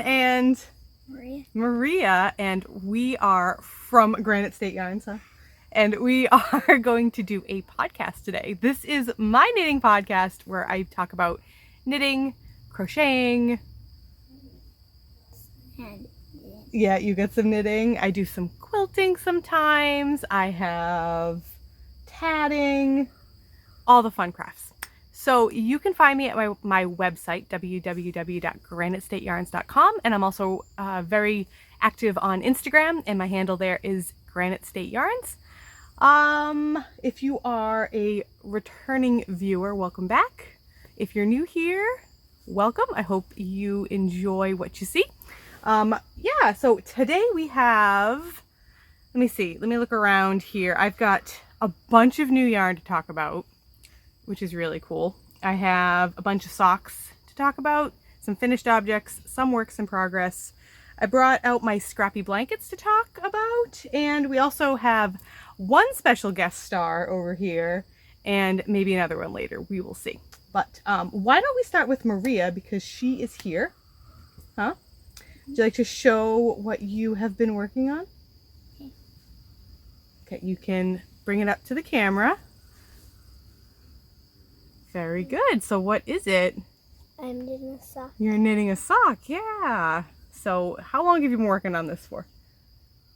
and Maria, and we are from Granite State Yarns, and we are going to do a podcast today. This is my knitting podcast where I talk about knitting, crocheting. and Yeah, you get some knitting. I do some quilting sometimes. I have tatting, all the fun crafts. So you can find me at my website, www.granitestateyarns.com, and I'm also very active on Instagram, and my handle there is Granite State Yarns. If you are a returning viewer, welcome back. If you're new here, welcome. I hope you enjoy what you see. Yeah, so today we have, let me look around here. I've got a bunch of new yarn to talk about, which is really cool. I have a bunch of socks to talk about, some finished objects, some works in progress. I brought out my scrappy blankets to talk about, and we also have one special guest star over here and maybe another one later. We will see. But why don't we start with Maria, because she is here. Huh? Would you like to show what you have been working on? Okay, you can bring it up to the camera. Very good. So what is it? I'm knitting a sock. You're knitting a sock, yeah. So how long have you been working on this for?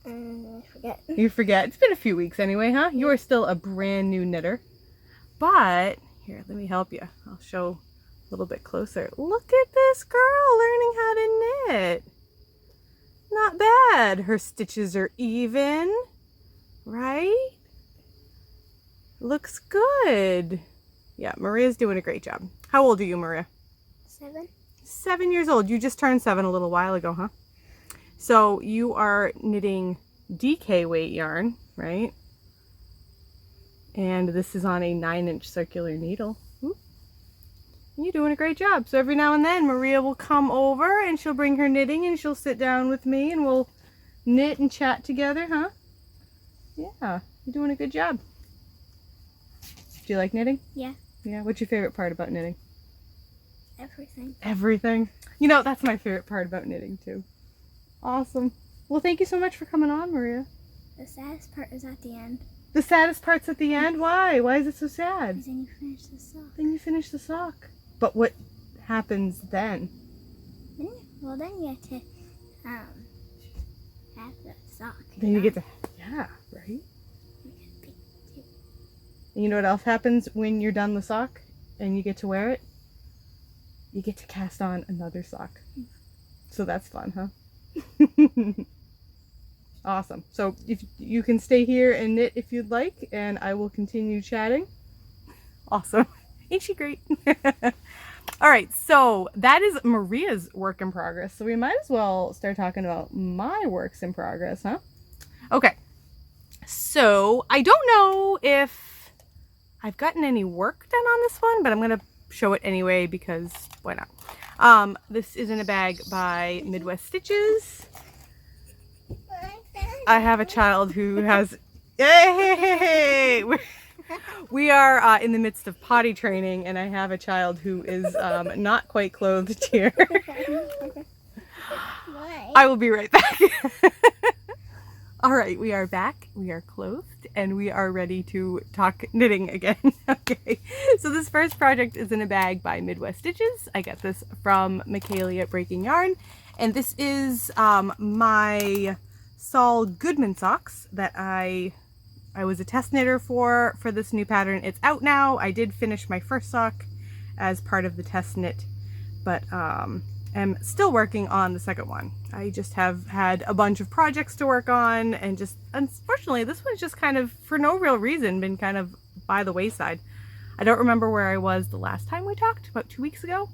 I forget. You forget? It's been a few weeks anyway, huh? You are still a brand new knitter. But, here, let me help you. I'll show a little bit closer. Look at this girl learning how to knit. Not bad. Her stitches are even, right? Looks good. Yeah, Maria's doing a great job. How old are you, Maria? 7. 7 years old. You just turned 7 a little while ago, huh? So you are knitting DK weight yarn, right? And this is on a 9-inch circular needle. Ooh. You're doing a great job. So every now and then Maria will come over and she'll bring her knitting and she'll sit down with me and we'll knit and chat together, huh? Yeah, you're doing a good job. Do you like knitting? Yeah. Yeah, what's your favorite part about knitting? Everything. Everything. You know, that's my favorite part about knitting too. Awesome. Well, thank you so much for coming on, Maria. The saddest part is at the end. The saddest part's at the end? Why? Why is it so sad? Because then you finish the sock. Then you finish the sock. But what happens then? Well, then you get to have the sock. Then you get to, yeah, right? And you know what else happens when you're done the sock and you get to wear it? You get to cast on another sock. So that's fun, huh? Awesome. So if you can stay here and knit if you'd like, and I will continue chatting. Awesome. Ain't she great? All right, so that is Maria's work in progress. So we might as well start talking about my works in progress, huh? Okay. So I don't know if I've gotten any work done on this one, but I'm going to show it anyway because why not? This is in a bag by Midwest Stitches. I have a child who has, hey! We are in the midst of potty training, and I have a child who is not quite clothed here. I will be right back. All right, we are back. We are clothed, and we are ready to talk knitting again. Okay, so this first project is in a bag by Midwest Stitches. I got this from Michaeli at Breaking Yarn, and this is my Saul Goodman socks that I was a test knitter for this new pattern. It's out now. I did finish my first sock as part of the test knit, but am still working on the second one. I just have had a bunch of projects to work on, and just unfortunately this one's just kind of, for no real reason, been kind of by the wayside. I don't remember where I was the last time we talked, about 2 weeks ago,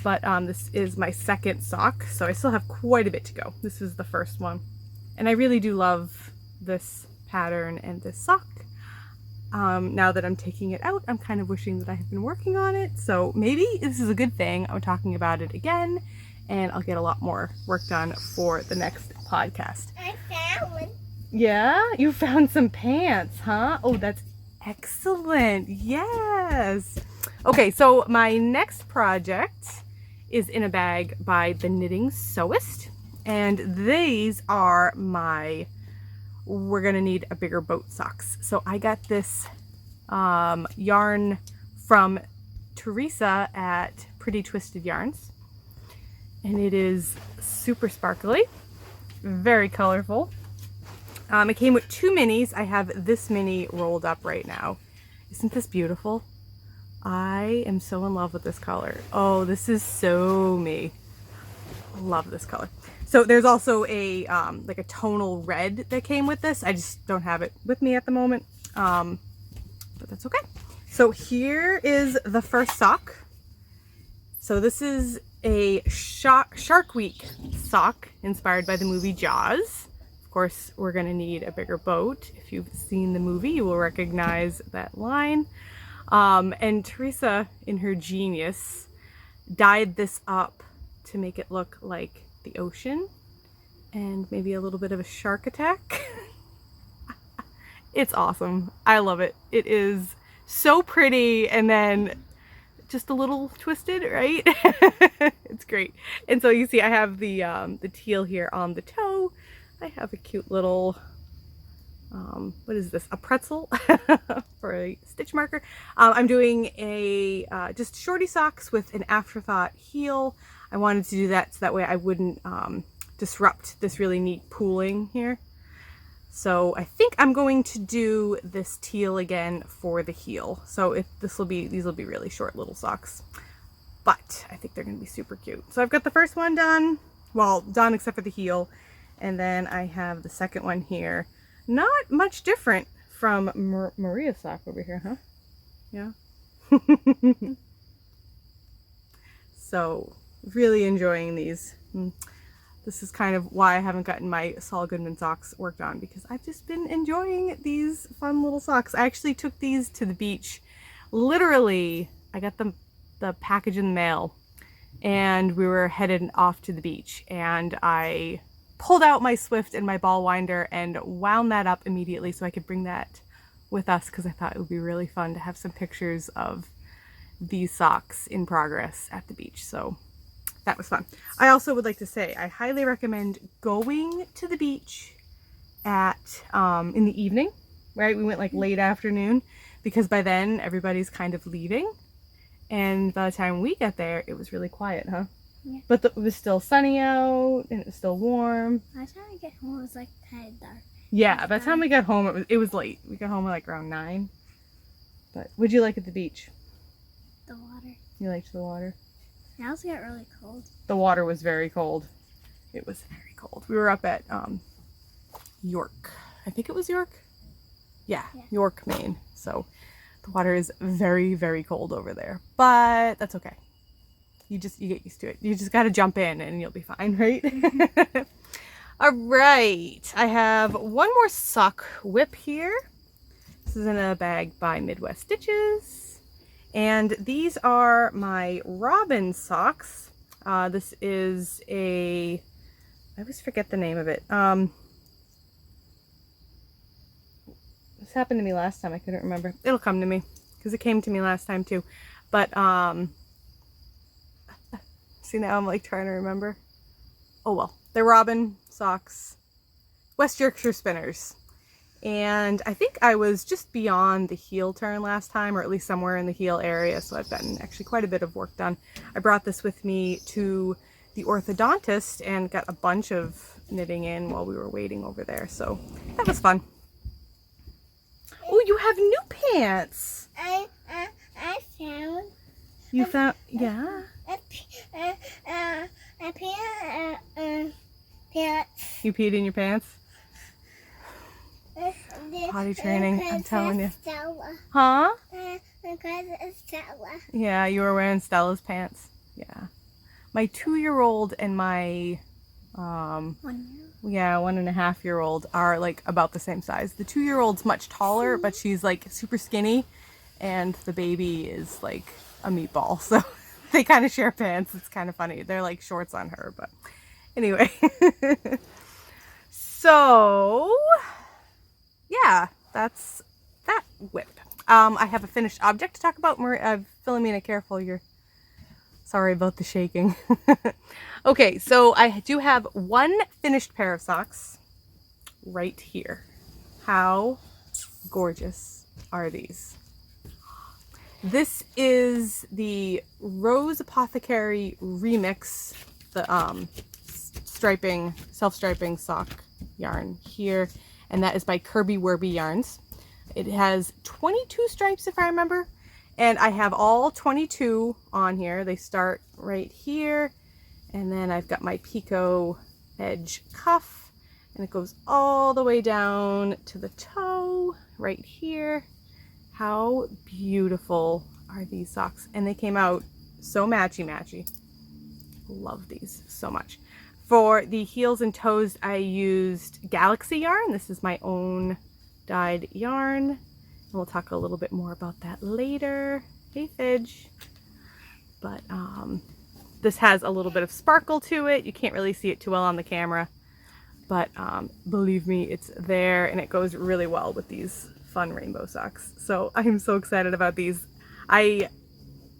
but this is my second sock, so I still have quite a bit to go. This is the first one, and I really do love this pattern and this sock. Now that I'm taking it out, I'm kind of wishing that I had been working on it, so maybe this is a good thing I'm talking about it again, and I'll get a lot more work done for the next podcast. I found one. Yeah? You found some pants, huh? Oh, that's excellent. Yes. Okay, so my next project is in a bag by the Knitting Sewist. And these are my, we're gonna need a bigger boat socks. So I got this yarn from Teresa at Pretty Twisted Yarns. And it is super sparkly, very colorful. It came with 2 minis. I have this mini rolled up right now. Isn't this beautiful? I am so in love with this color. Oh, this is so me. Love this color. So there's also a like a tonal red that came with this. I just don't have it with me at the moment, but that's okay. So here is the first sock. So this is a Shark Week sock inspired by the movie Jaws. Of course, we're gonna need a bigger boat. If you've seen the movie, you will recognize that line. And Teresa, in her genius, dyed this up to make it look like the ocean and maybe a little bit of a shark attack. It's awesome. I love it. It is so pretty and then just a little twisted, right? It's great. And so you see I have the teal here on the toe. I have a cute little what is this, a pretzel for a stitch marker. I'm doing a just shorty socks with an afterthought heel. I wanted to do that so that way I wouldn't disrupt this really neat pooling here. So I think I'm going to do this teal again for the heel. So these will be really short little socks, but I think they're going to be super cute. So I've got the first one done, well, done except for the heel, and then I have the second one here. Not much different from Maria's sock over here, huh? Yeah. So really enjoying these. This is kind of why I haven't gotten my Saul Goodman socks worked on, because I've just been enjoying these fun little socks. I actually took these to the beach. Literally, I got the package in the mail and we were headed off to the beach, and I pulled out my Swift and my ball winder and wound that up immediately so I could bring that with us, because I thought it would be really fun to have some pictures of these socks in progress at the beach. So that was fun. I also would like to say I highly recommend going to the beach at in the evening, right? We went like late afternoon, because by then everybody's kind of leaving, and by the time we get there it was really quiet, huh? Yeah. But it was still sunny out and it was still warm. By the time I get home, it was like kind of dark. Yeah, by the time we got home, it was late. We got home at like around 9. But what'd you like at the beach? The water. You liked the water? It also got really cold. The water was very cold. It was very cold. We were up at York. I think it was York? Yeah, York, Maine. So the water is very, very cold over there. But that's okay. You get used to it. You just got to jump in and you'll be fine, right? All right. I have one more sock whip here. This is in a bag by Midwest Stitches. And these are my Robin socks. This is I always forget the name of it. This happened to me last time. I couldn't remember. It'll come to me because it came to me last time too. But see, now I'm like trying to remember. Oh well, they're Robin socks, West Yorkshire spinners. And I think I was just beyond the heel turn last time, or at least somewhere in the heel area, so I've gotten actually quite a bit of work done. I brought this with me to the orthodontist and got a bunch of knitting in while we were waiting over there, so that was fun. Oh, you have new pants! I found... You found... yeah? Pants. You peed in your pants? Potty training, I'm telling you. Stella. Huh? Because it's Stella. Yeah, you were wearing Stella's pants. Yeah. My 2-year-old and my 1.5-year-old are like about the same size. The 2-year-old's much taller, but she's like super skinny, and the baby is like a meatball. So they kind of share pants. It's kind of funny. They're like shorts on her, but anyway. So yeah, that's that whip. I have a finished object to talk about. Philomena, careful, you're Sorry about the shaking. Okay, so I do have one finished pair of socks right here. How gorgeous are these? This is the Rose Apothecary Remix, the striping, self-striping sock yarn here, and that is by Kirby Werby Yarns. It has 22 stripes if I remember, and I have all 22 on here. They start right here, and then I've got my picot edge cuff, and it goes all the way down to the toe right here. How beautiful are these socks? And they came out so matchy-matchy. Love these so much. For the heels and toes, I used Galaxy yarn. This is my own dyed yarn. And we'll talk a little bit more about that later. Hey, Fidge. But this has a little bit of sparkle to it. You can't really see it too well on the camera. But believe me, it's there, and it goes really well with these fun rainbow socks. So I'm so excited about these. I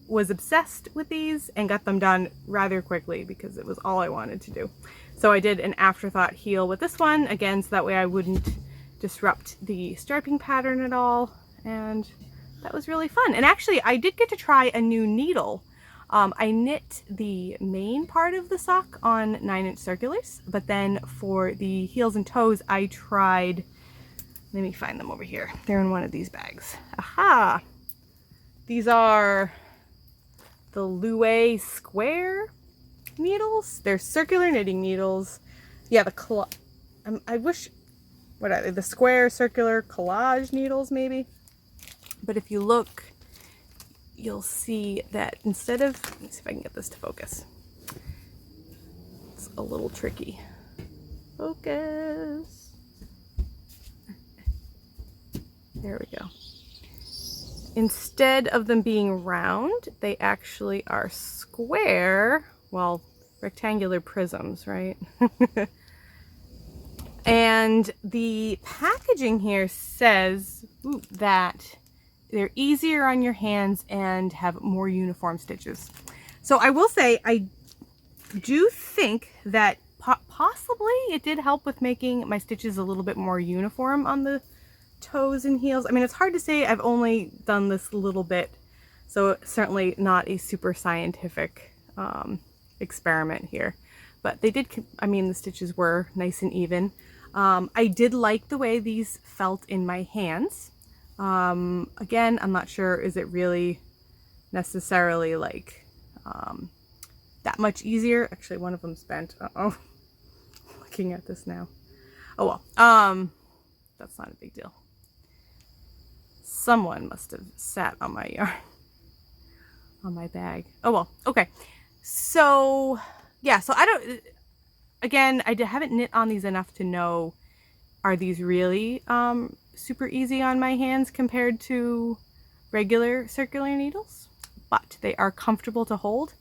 was obsessed with these and got them done rather quickly because it was all I wanted to do. So I did an afterthought heel with this one, again, so that way I wouldn't disrupt the striping pattern at all. And that was really fun. And actually, I did get to try a new needle. I knit the main part of the sock on 9-inch circulars, but then for the heels and toes, I tried, let me find them over here. They're in one of these bags. Aha! These are the Louet square needles. They're circular knitting needles. Yeah, I wish, what are they? The square circular collage needles, maybe? But if you look, you'll see that instead of, let's see if I can get this to focus. It's a little tricky. Focus. There we go. Instead of them being round, they actually are square, well, rectangular prisms, right? And the packaging here says that they're easier on your hands and have more uniform stitches. So I will say, I do think that possibly it did help with making my stitches a little bit more uniform on the toes and heels. I mean, it's hard to say. I've only done this a little bit, so certainly not a super scientific experiment here. But they did, I mean, the stitches were nice and even. I did like the way these felt in my hands. Again, I'm not sure, is it really necessarily like that much easier? Actually, one of them's bent. Uh-oh. Looking at this now. Oh well, that's not a big deal. Someone must have sat on my yarn, on my bag. Oh well, okay. So yeah, so I don't, again, I haven't knit on these enough to know, are these really super easy on my hands compared to regular circular needles? But they are comfortable to hold.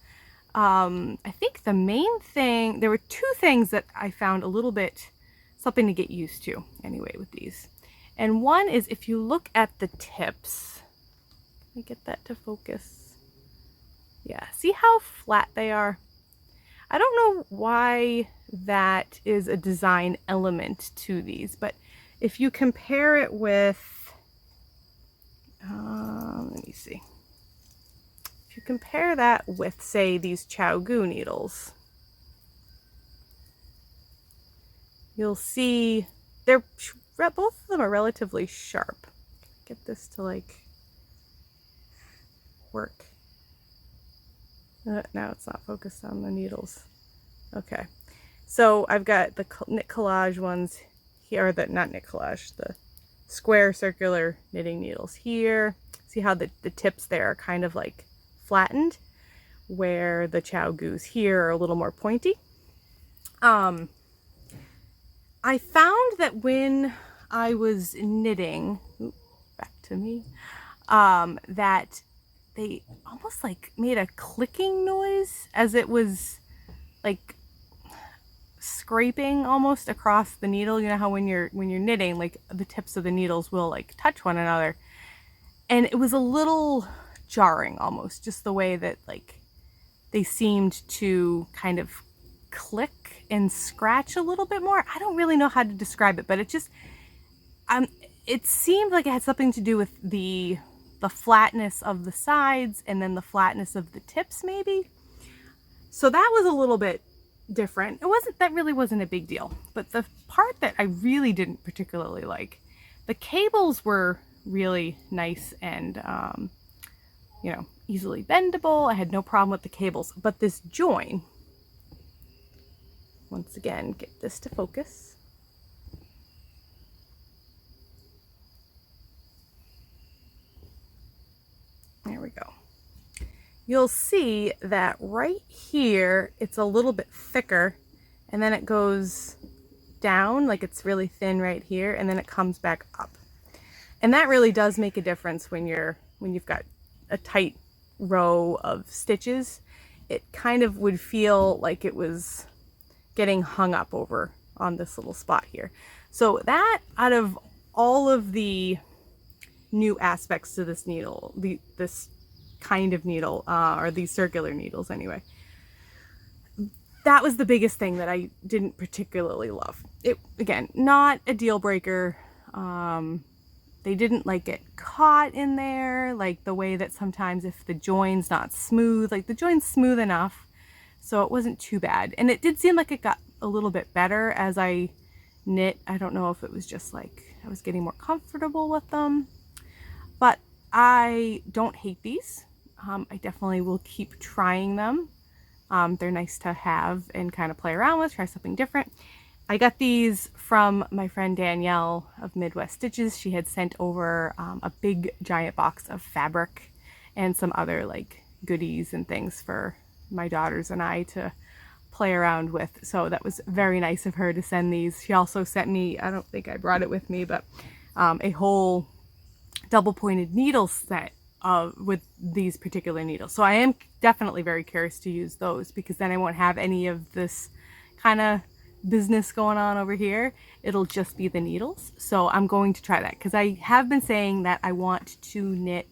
I think the main thing, there were two things that I found a little bit something to get used to anyway with these. And one is, if you look at the tips, let me get that to focus. Yeah, see how flat they are? I don't know why that is a design element to these, but if you compare it with, let me see. If you compare that with, say, these Chow-Gu needles, you'll see both of them are relatively sharp. Get this to like work. Now it's not focused on the needles. Okay, so I've got the knit collage ones here, or not knit collage, the square circular knitting needles here. See how the tips there are kind of like flattened, where the Chow-Gus here are a little more pointy. I found that when I was knitting, back to me, that they almost like made a clicking noise as it was like scraping almost across the needle. You know how when you're knitting, like the tips of the needles will like touch one another, and it was a little jarring almost, just the way that like they seemed to kind of click and scratch a little bit more. I don't really know how to describe it, but it just, it seemed like it had something to do with the flatness of the sides and then the flatness of the tips maybe. So that was a little bit different. That really wasn't a big deal. But the part that I really didn't particularly like, the cables were really nice and, you know, easily bendable. I had no problem with the cables, but this join, once again, get this to focus. There we go. You'll see that right here, it's a little bit thicker, and then it goes down, like it's really thin right here, and then it comes back up. And that really does make a difference when you've got a tight row of stitches. It kind of would feel like it was getting hung up over on this little spot here. So that, out of all of the new aspects to this needle, this kind of needle, or these circular needles anyway, that was the biggest thing that I didn't particularly love. It, again, not a deal breaker. They didn't like get caught in there, like the way that sometimes if the join's not smooth, like the join's smooth enough, so it wasn't too bad. And it did seem like it got a little bit better as I knit. I don't know if it was just like I was getting more comfortable with them, but I don't hate these. I definitely will keep trying them. They're nice to have and kind of play around with, try something different. I got these from my friend Danielle of Midwest Stitches. She had sent over a big giant box of fabric and some other like goodies and things for my daughters and I to play around with. So that was very nice of her to send these. She also sent me, I don't think I brought it with me, but a whole double pointed needle set with these particular needles. So I am definitely very curious to use those, because then I won't have any of this kind of business going on over here. It'll just be the needles. So I'm going to try that, because I have been saying that I want to knit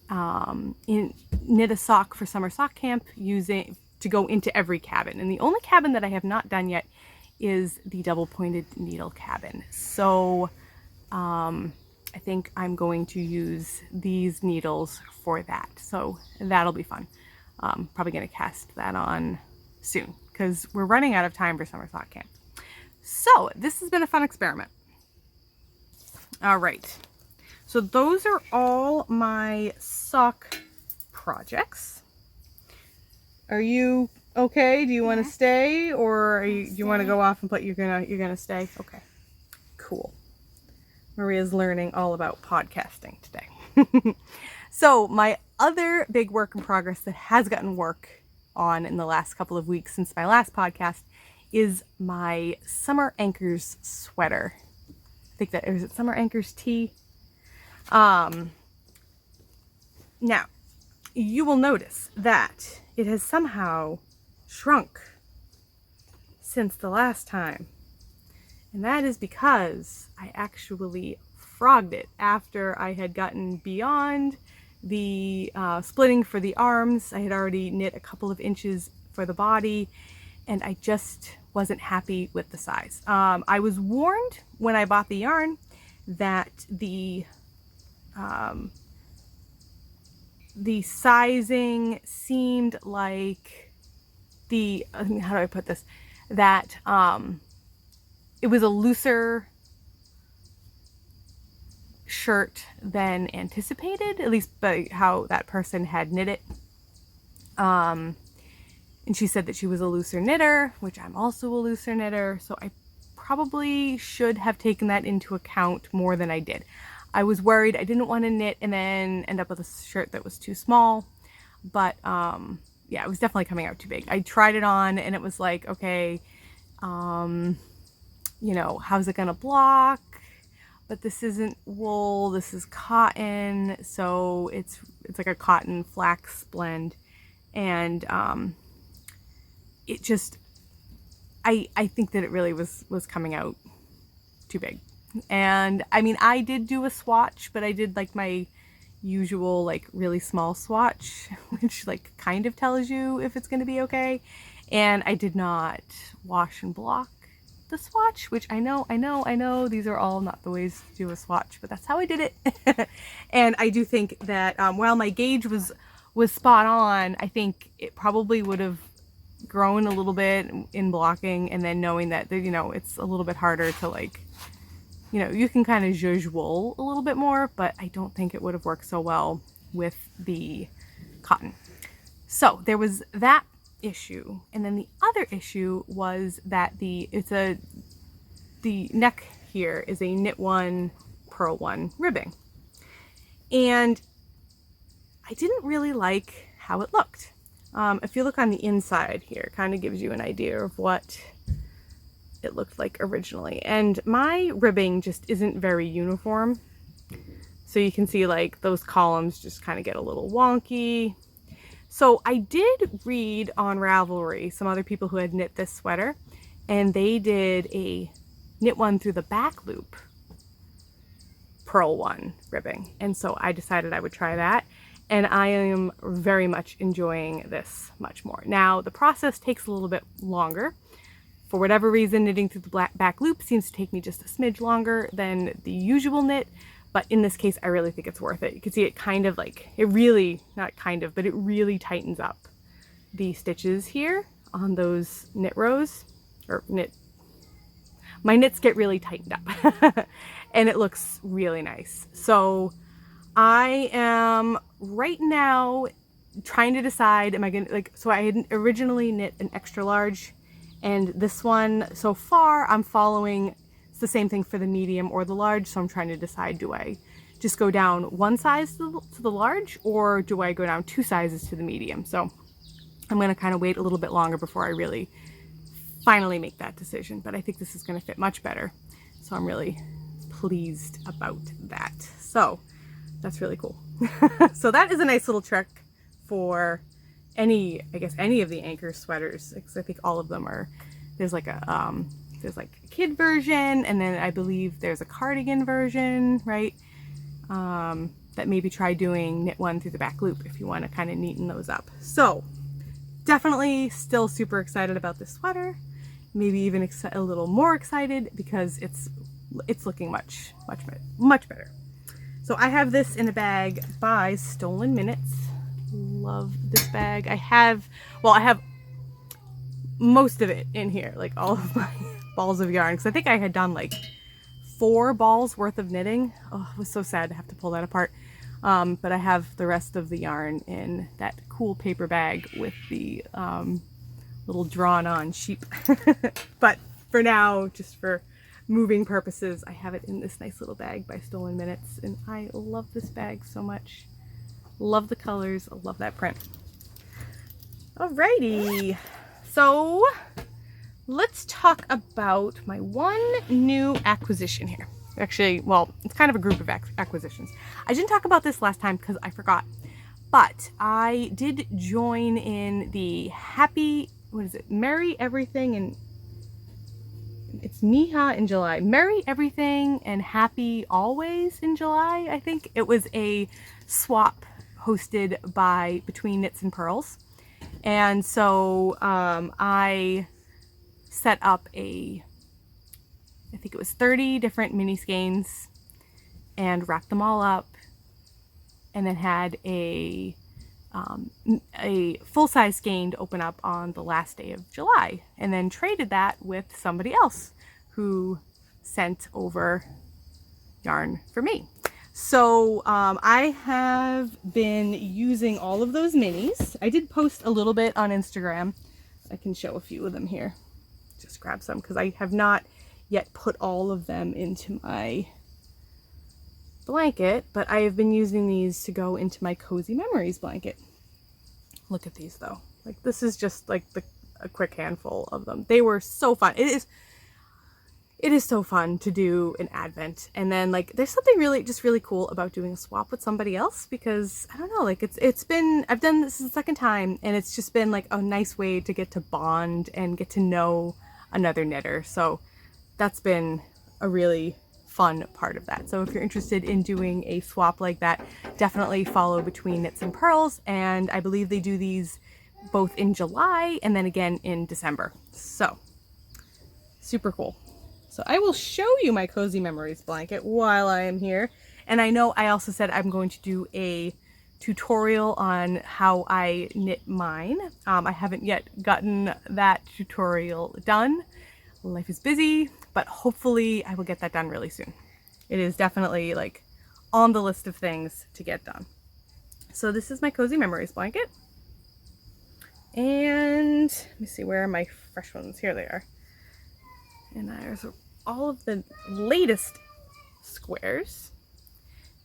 a sock for summer sock camp, using to go into every cabin. And the only cabin that I have not done yet is the double pointed needle cabin. So I think I'm going to use these needles for that. So that'll be fun. Probably going to cast that on soon, because we're running out of time for summer sock camp. So this has been a fun experiment. All right. So those are all my sock projects. Are you okay? Do you want to stay, or do you want to go off and you're gonna stay? Okay. Cool. Maria's learning all about podcasting today. So my other big work in progress that has gotten work on in the last couple of weeks since my last podcast is my Summer Anchors sweater. I think that is it, Summer Anchors tee. Now you will notice that it has somehow shrunk since the last time. And that is because I actually frogged it after I had gotten beyond the splitting for the arms. I had already knit a couple of inches for the body, and I just wasn't happy with the size. I was warned when I bought the yarn that the sizing seemed like how do I put this? That it was a looser shirt than anticipated, at least by how that person had knit it. And she said that she was a looser knitter, which I'm also a looser knitter, so I probably should have taken that into account more than I did. I was worried. I didn't want to knit and then end up with a shirt that was too small, but yeah, it was definitely coming out too big. I tried it on and it was like, okay, you know, how's it gonna block? But this isn't wool, this is cotton, so it's like a cotton flax blend, and it just, I think that it really was coming out too big. And I mean, I did do a swatch, but I did like my usual like really small swatch, which like kind of tells you if it's going to be okay. And I did not wash and block the swatch, which I know these are all not the ways to do a swatch, but that's how I did it. And I do think that while my gauge was spot on, I think it probably would have grown a little bit in blocking, and then knowing that, you know, it's a little bit harder to like, you know, you can kind of zhuzh wool a little bit more, but I don't think it would have worked so well with the cotton. So there was that issue. And then the other issue was that the neck here is a knit one, purl one ribbing. And I didn't really like how it looked. If you look on the inside here, it kind of gives you an idea of what it looked like originally. And my ribbing just isn't very uniform. So you can see like those columns just kind of get a little wonky. So I did read on Ravelry some other people who had knit this sweater, and they did a knit one through the back loop, purl one ribbing. And so I decided I would try that. And I am very much enjoying this much more. Now the process takes a little bit longer. For whatever reason, knitting through the back loop seems to take me just a smidge longer than the usual knit, but in this case, I really think it's worth it. You can see it kind of like, it really, not kind of, but it really tightens up the stitches here on those knit rows, or my knits get really tightened up and it looks really nice. So I am right now trying to decide, am I gonna, like, so I had originally knit an extra large, and this one, so far, I'm following, it's the same thing for the medium or the large, so I'm trying to decide, do I just go down one size to the large, or do I go down 2 sizes to the medium? So I'm gonna kind of wait a little bit longer before I really finally make that decision, but I think this is gonna fit much better. So I'm really pleased about that. So that's really cool. So that is a nice little trick for any, I guess, any of the Anchor sweaters, because I think all of them are, there's like a kid version, and then I believe there's a cardigan version, right? That maybe try doing knit one through the back loop if you want to kind of neaten those up. So definitely still super excited about this sweater, maybe even a little more excited because it's looking much better. So I have this in a bag by Stolen Minutes. Love this bag. I have most of it in here, like all of my balls of yarn, because I think I had done like 4 balls worth of knitting. Oh, it was so sad to have to pull that apart. But I have the rest of the yarn in that cool paper bag with the little drawn on sheep. But for now, just for moving purposes, I have it in this nice little bag by Stolen Minutes, and I love this bag so much. Love the colors, I love that print. Alrighty, so let's talk about my one new acquisition here. Actually, well, it's kind of a group of acquisitions. I didn't talk about this last time because I forgot, but I did join in the Merry Everything, and it's Miha in July. Merry Everything and Happy Always in July, I think. It was a swap hosted by Between Knits and Pearls. And so I set up I think it was 30 different mini skeins and wrapped them all up, and then had a full-size skein to open up on the last day of July, and then traded that with somebody else who sent over yarn for me. So I have been using all of those minis. I did post a little bit on Instagram. I can show a few of them here. Just grab some because I have not yet put all of them into my blanket, but I have been using these to go into my Cozy Memories blanket. Look at these though. Like, this is just like a quick handful of them. They were so fun. It is so fun to do an advent, and then like there's something really cool about doing a swap with somebody else, because I don't know, like I've done this the second time, and it's just been like a nice way to get to bond and get to know another knitter. So that's been a really fun part of that. So if you're interested in doing a swap like that, definitely follow Between Knits and Pearls. And I believe they do these both in July and then again in December. So super cool. So I will show you my Cozy Memories blanket while I am here. And I know I also said I'm going to do a tutorial on how I knit mine. I haven't yet gotten that tutorial done. Life is busy, but hopefully I will get that done really soon. It is definitely like on the list of things to get done. So this is my Cozy Memories blanket. And let me see, where are my fresh ones? Here they are. And there's all of the latest squares.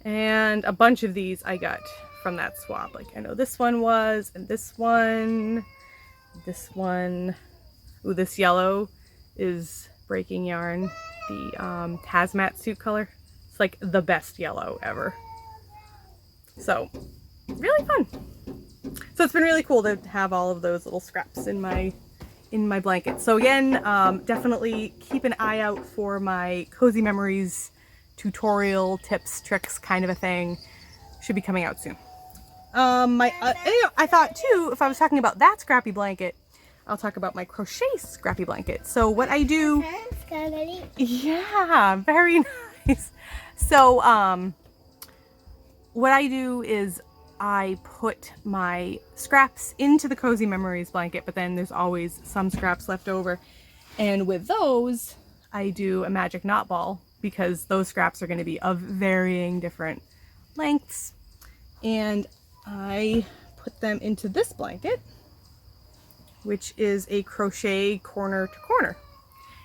And a bunch of these I got from that swap. Like I know this one was, and this one. Ooh, this yellow is Breaking Yarn, the hazmat suit color. It's like the best yellow ever. So really fun. So it's been really cool to have all of those little scraps in my blanket. So again, definitely keep an eye out for my Cozy Memories tutorial, tips, tricks kind of a thing. Should be coming out soon. I thought too, if I was talking about that scrappy blanket, I'll talk about my crochet scrappy blanket. So what I do, yeah, very nice. So what I do is I put my scraps into the Cozy Memories blanket, but then there's always some scraps left over. And with those, I do a magic knot ball because those scraps are going to be of varying different lengths. And I put them into this blanket, which is a crochet corner to corner.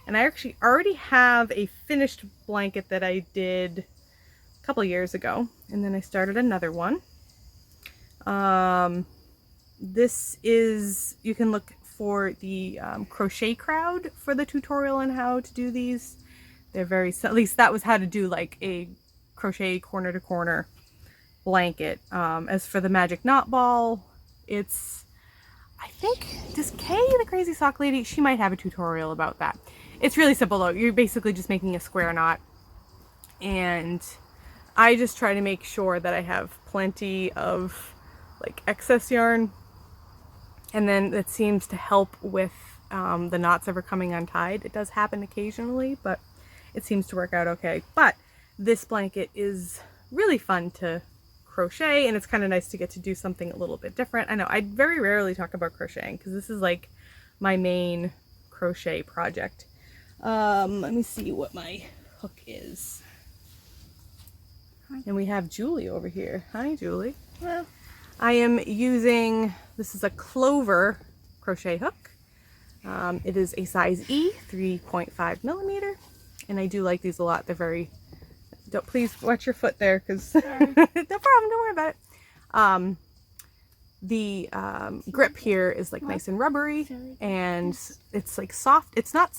And I actually already have a finished blanket that I did a couple years ago. And then I started another one. This is, you can look for the crochet crowd for the tutorial on how to do these. They're very, at least that was how to do like a crochet corner to corner blanket. As for the magic knot ball, it's, I think, does Kay, the crazy sock lady, she might have a tutorial about that. It's really simple though. You're basically just making a square knot, and I just try to make sure that I have plenty of like excess yarn, and then it seems to help with the knots ever coming untied. It does happen occasionally, but it seems to work out okay. But this blanket is really fun to crochet, and it's kind of nice to get to do something a little bit different. I know I very rarely talk about crocheting because this is like my main crochet project. Let me see what my hook is. And we have Julie over here. Hi, Julie. Well, I am using, this is a Clover crochet hook. It is a size E, 3.5 millimeter. And I do like these a lot. They're very, please watch your foot there, because no problem, don't worry about it. The grip here is like nice and rubbery, and it's like soft. It's not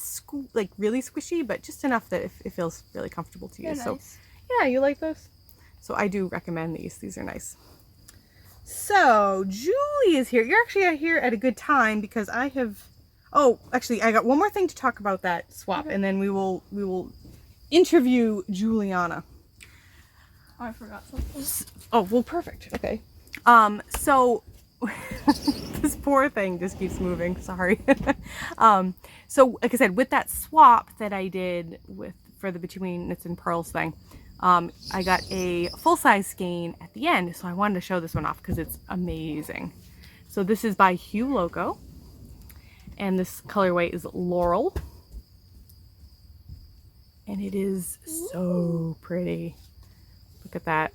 like really squishy, but just enough that it feels really comfortable to use. So yeah, you like those? So I do recommend these. These are nice. So Julie is here. You're actually here at a good time because I have, oh, actually I got one more thing to talk about that swap, and then we will interview Juliana. Oh, I forgot something. Oh, well, perfect. Okay. So this poor thing just keeps moving. Sorry. So like I said, with that swap that I did for the Between Knits and Pearls thing, I got a full-size skein at the end, so I wanted to show this one off because it's amazing. So this is by Hue Loco, and this colorway is Laurel, and it is so pretty. Look at that.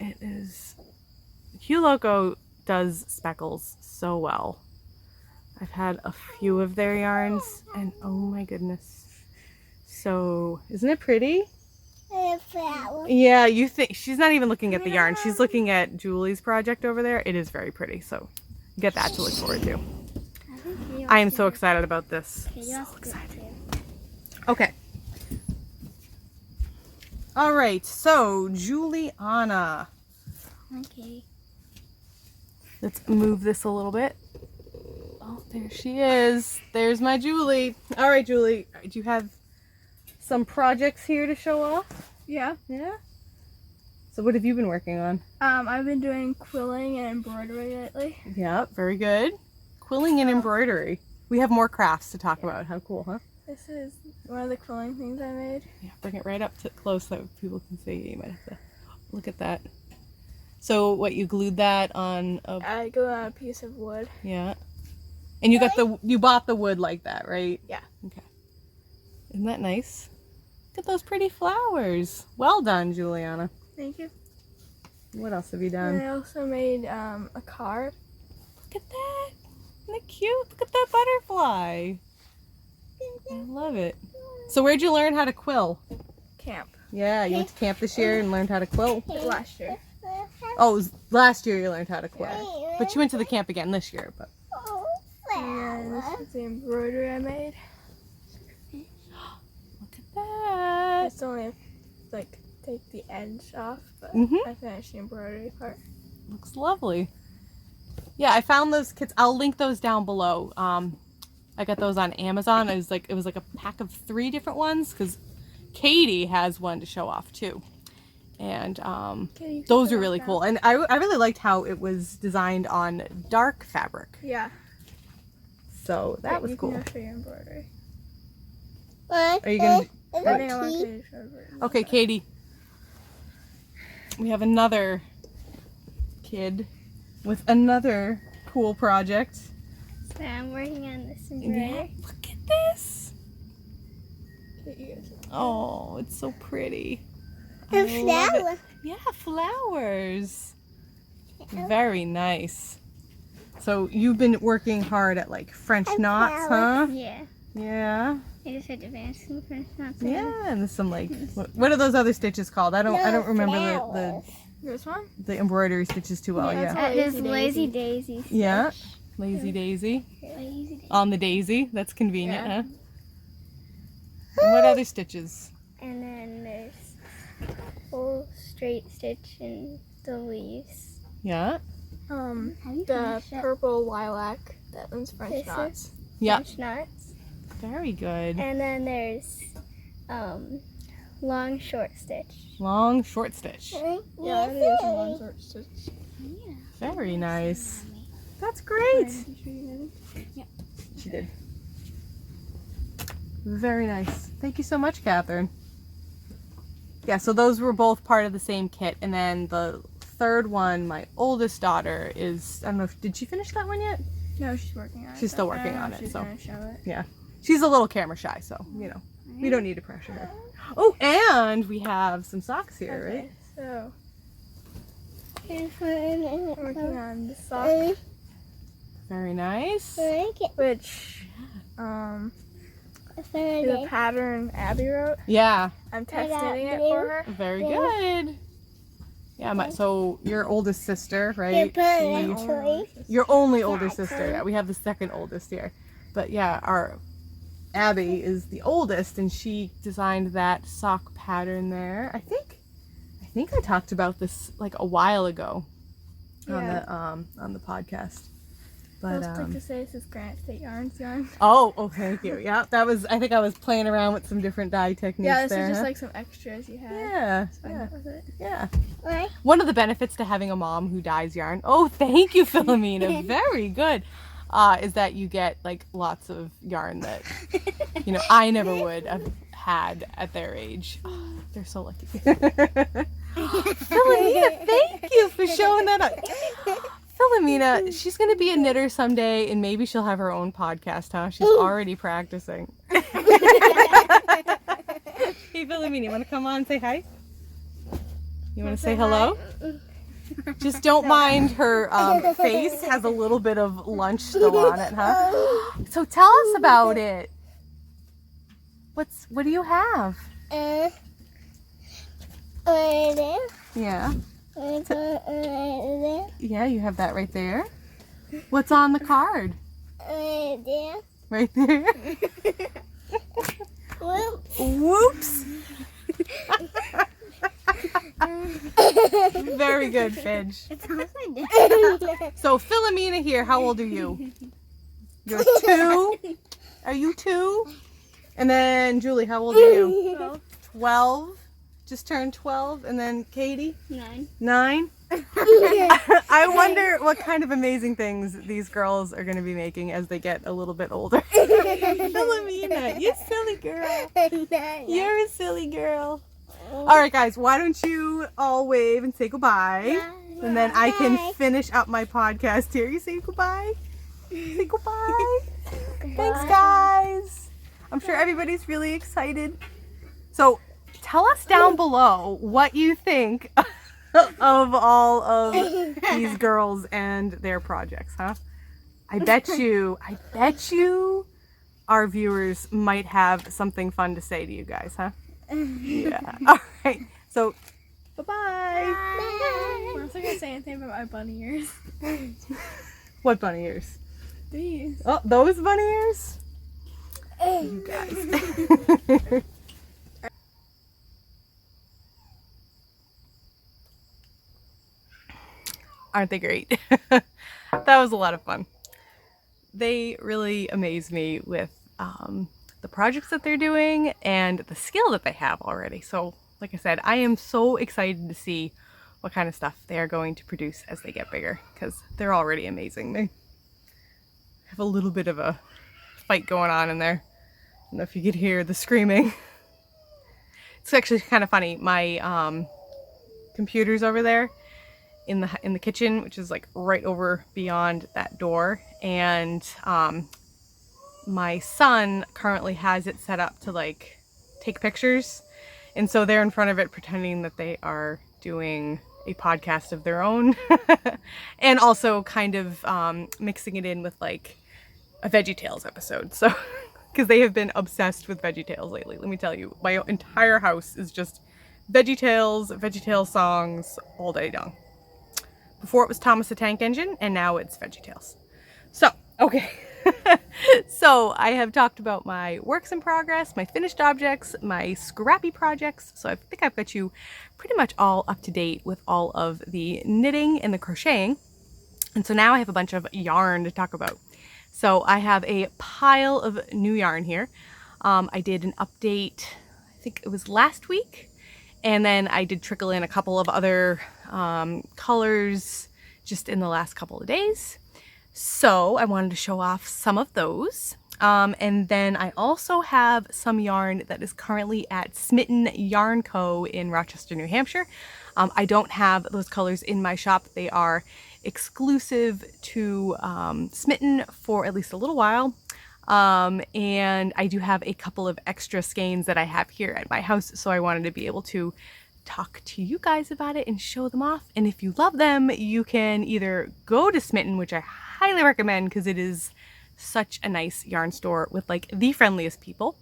It is, Hue Loco does speckles so well. I've had a few of their yarns, and oh my goodness. So, isn't it pretty? Yeah, you think, she's not even looking at the yarn. She's looking at Julie's project over there. It is very pretty, so get that to look forward to. I am so excited about this. So excited. Okay. All right, so Juliana. Okay. Let's move this a little bit. Oh, there she is. There's my Julie. All right, Julie, do you have some projects here to show off. Yeah. Yeah. So what have you been working on? I've been doing quilling and embroidery lately. Yeah, very good. Quilling and embroidery. We have more crafts to talk about. How cool, huh? This is one of the quilling things I made. Yeah, bring it right up to close so people can see. You might have to look at that. So what, you glued that on a... I glued on a piece of wood. Yeah. And you bought the wood like that, right? Yeah. Okay. Isn't that nice? Look at those pretty flowers. Well done, Juliana. Thank you. What else have you And done? I also made a card. Look at that. Isn't that cute? Look at that butterfly. I love it. So where'd you learn how to quill? Camp. Yeah, you went to camp this year and learned how to quill? Last year. Oh, it was last year you learned how to quill. But you went to the camp again this year. But And this is the embroidery I made. look at that. It's only like take the edge off, but Mhm. I finished the embroidery part. Looks lovely. Yeah, I found those kits. I'll link those down below. I got those on Amazon. It was like a pack of 3 different ones because Katie has one to show off too. And Okay, those are really cool. And I really liked how it was designed on dark fabric. Yeah. So that was you cool. Can go show your embroidery. Are you gonna? I think I want to show embroidery. Okay, Katie. We have another kid with another cool project. So I'm working on this Yeah, embroidery. look at this. Okay, you guys- Oh, it's so pretty. A I love it. flower. Yeah, flowers. Very nice. So you've been working hard at like French knots, huh? Yeah. Yeah. I just had to finish some French knots. Yeah, and there's some like what are those other stitches called? I don't remember This one? the embroidery stitches too well. Yeah, Yeah. it's That is Lazy lazy daisy. Yeah. Lazy daisy. Lazy daisy. On the daisy. That's convenient, Yeah. huh? And what other stitches? And then there's full straight stitch in the leaves. Yeah. How do you The finish it? purple lilac. That one's French This knots. Yeah. French knots. Very good. And then there's long short stitch. Long short stitch. Yeah, I did some long short stitch. Very nice. That's great. She did. Very nice. Thank you so much, Catherine. Yeah, so those were both part of the same kit. And then the third one, my oldest daughter is, I don't know if, did she finish that one yet? No, she's working on it. She's still but I working don't know on if it, she's so. gonna show it. Yeah. She's a little camera shy, so, you know, we don't need to pressure her. Oh, and we have some socks here, right? Okay, so Which I'm working on the sock, Very nice. which is a pattern Abby wrote. Yeah, I'm test knitting it for her. very good. Yeah, so your oldest sister, right? Your only older sister. Yeah, we have the second oldest here. But yeah, our Abby is the oldest, and she designed that sock pattern there. I think I talked about this like a while ago on the podcast. I But was quick to say this is Granite State Yarns yarn. oh, thank you. Yeah, that was. I think I was playing around with some different dye techniques. Yeah, this there, is just huh? like some extras you had. Yeah, So I knit with it. yeah. One of the benefits to having a mom who dyes yarn, oh, thank you, Philomena, very good, is that you get like lots of yarn that, you know, I never would have had at their age. Oh, they're so lucky. Philomena, thank you for showing that up. Philomena, she's going to be a knitter someday, and maybe she'll have her own podcast, huh? She's already practicing. Hey, Philomena, you want to come on and say hi? You want to say hello? Just don't mind her face has a little bit of lunch still on it, huh? So tell us about it. What do you have? Yeah. Yeah, you have that right there. What's on the card? Right there. Whoops. Very good, Fidge. So Philomena here, how old are you? You're 2? Are you 2? And then Julie, how old are you? 12. 12. Just turned 12. And then Katie? 9. 9. I wonder what kind of amazing things these girls are going to be making as they get a little bit older. Philomena, you silly girl. You're a silly girl. All right, guys, why don't you all wave and say goodbye? And then I can finish up my podcast here. You say goodbye? Say goodbye. Thanks, guys. I'm sure everybody's really excited. So tell us down below what you think of all of these girls and their projects, huh? I bet you our viewers might have something fun to say to you guys, huh? Yeah. All right. So, bye-bye. We're also gonna say anything about my bunny ears. What bunny ears? These. Oh, those bunny ears? You guys. Aren't they great? That was a lot of fun. They really amaze me with the projects that they're doing and the skill that they have already. So, like I said, I am so excited to see what kind of stuff they are going to produce as they get bigger, because they're already amazing. They have a little bit of a fight going on in there. I don't know if you could hear the screaming. It's actually kind of funny. My computer's over there in the kitchen, which is like right over beyond that door, and my son currently has it set up to like take pictures, and so they're in front of it pretending that they are doing a podcast of their own and also kind of mixing it in with like a VeggieTales episode. So because they have been obsessed with VeggieTales lately, let me tell you, my entire house is just VeggieTales songs all day long. Before it was Thomas the Tank Engine, and now it's VeggieTales. So, okay. So I have talked about my works in progress, my finished objects, my scrappy projects. So I think I've got you pretty much all up to date with all of the knitting and the crocheting. And so now I have a bunch of yarn to talk about. So I have a pile of new yarn here. I did an update, I think it was last week. And then I did trickle in a couple of other colors just in the last couple of days. So I wanted to show off some of those. And then I also have some yarn that is currently at Smitten Yarn Co. in Rochester, New Hampshire. I don't have those colors in my shop. They are exclusive to Smitten for at least a little while. And I do have a couple of extra skeins that I have here at my house, so I wanted to be able to talk to you guys about it and show them off. And if you love them, you can either go to Smitten, which I highly recommend because it is such a nice yarn store with like the friendliest people,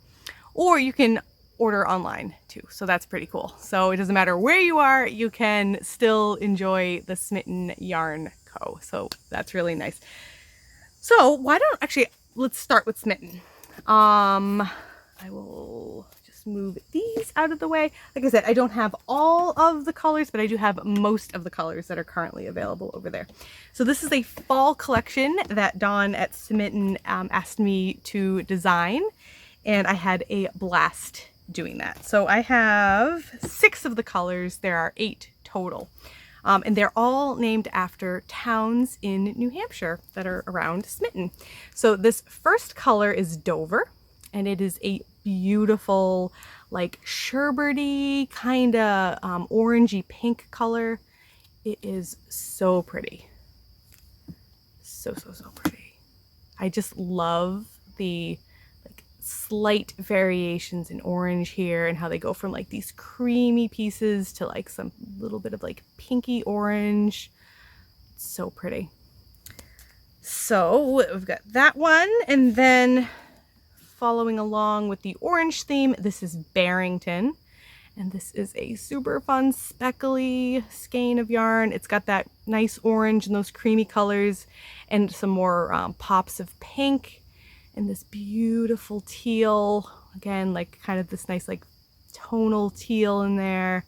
or you can order online too, so that's pretty cool. So it doesn't matter where you are, you can still enjoy the Smitten Yarn Co. So that's really nice. So why don't actually let's start with Smitten. I will just move these out of the way. Like I said, I don't have all of the colors, but I do have most of the colors that are currently available over there. So this is a fall collection that Dawn at Smitten asked me to design, and I had a blast doing that. So I have 6 of the colors. There are 8 total. And they're all named after towns in New Hampshire that are around Smitten. So this first color is Dover, and it is a beautiful, like sherbety, kind of orangey pink color. It is so pretty. So pretty. I just love the slight variations in orange here and how they go from like these creamy pieces to like some little bit of like pinky orange. It's so pretty. So we've got that one, and then following along with the orange theme, this is Barrington, and this is a super fun speckly skein of yarn. It's got that nice orange and those creamy colors and some more pops of pink. And this beautiful teal, again, like kind of this nice like tonal teal in there.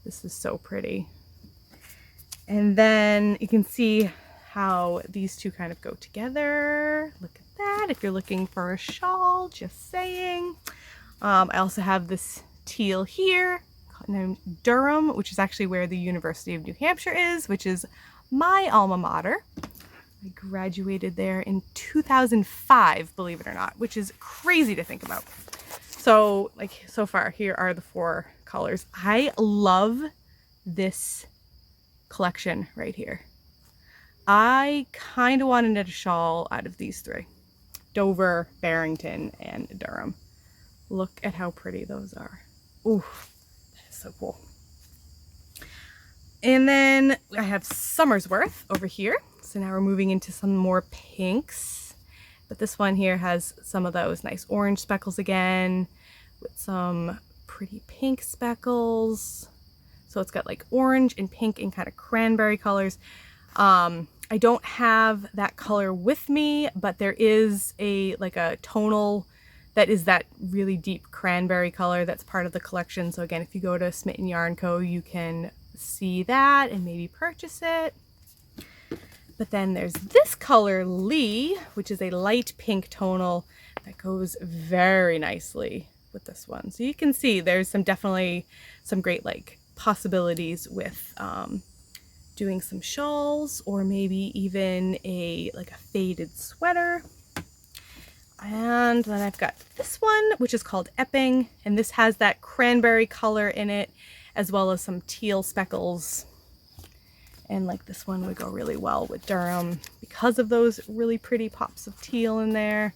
This is so pretty. And then you can see how these two kind of go together. Look at that. If you're looking for a shawl, just saying. I also have this teal here named Durham, which is actually where the University of New Hampshire is, which is my alma mater. I graduated there in 2005, believe it or not, which is crazy to think about. So like so far, here are the 4 colors. I love this collection right here. I kind of want to knit a shawl out of these 3. Dover, Barrington, and Durham. Look at how pretty those are. Ooh, that is so cool. And then I have Summersworth over here. So now we're moving into some more pinks. But this one here has some of those nice orange speckles again, with some pretty pink speckles. So it's got like orange and pink and kind of cranberry colors. I don't have that color with me, but there is a tonal that is that really deep cranberry color that's part of the collection. So again, if you go to Smitten Yarn Co., you can see that and maybe purchase it. But then there's this color, Lee, which is a light pink tonal that goes very nicely with this one. So you can see there's definitely some great like possibilities with doing some shawls, or maybe even a faded sweater. And then I've got this one, which is called Epping, and this has that cranberry color in it, as well as some teal speckles. And like this one would go really well with Durham because of those really pretty pops of teal in there.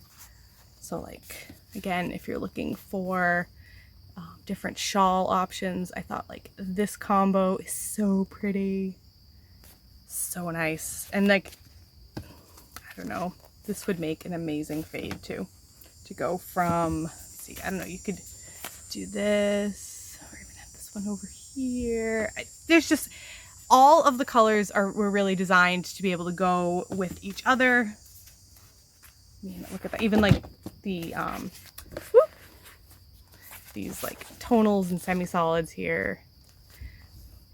So like, again, if you're looking for different shawl options, I thought like this combo is so pretty. So nice. And like, I don't know, this would make an amazing fade too. To go from, let's see, I don't know, you could do this, or even have this one over here. There's just, all of the colors were really designed to be able to go with each other. Man, look at that. Even like the, these like tonals and semi-solids here.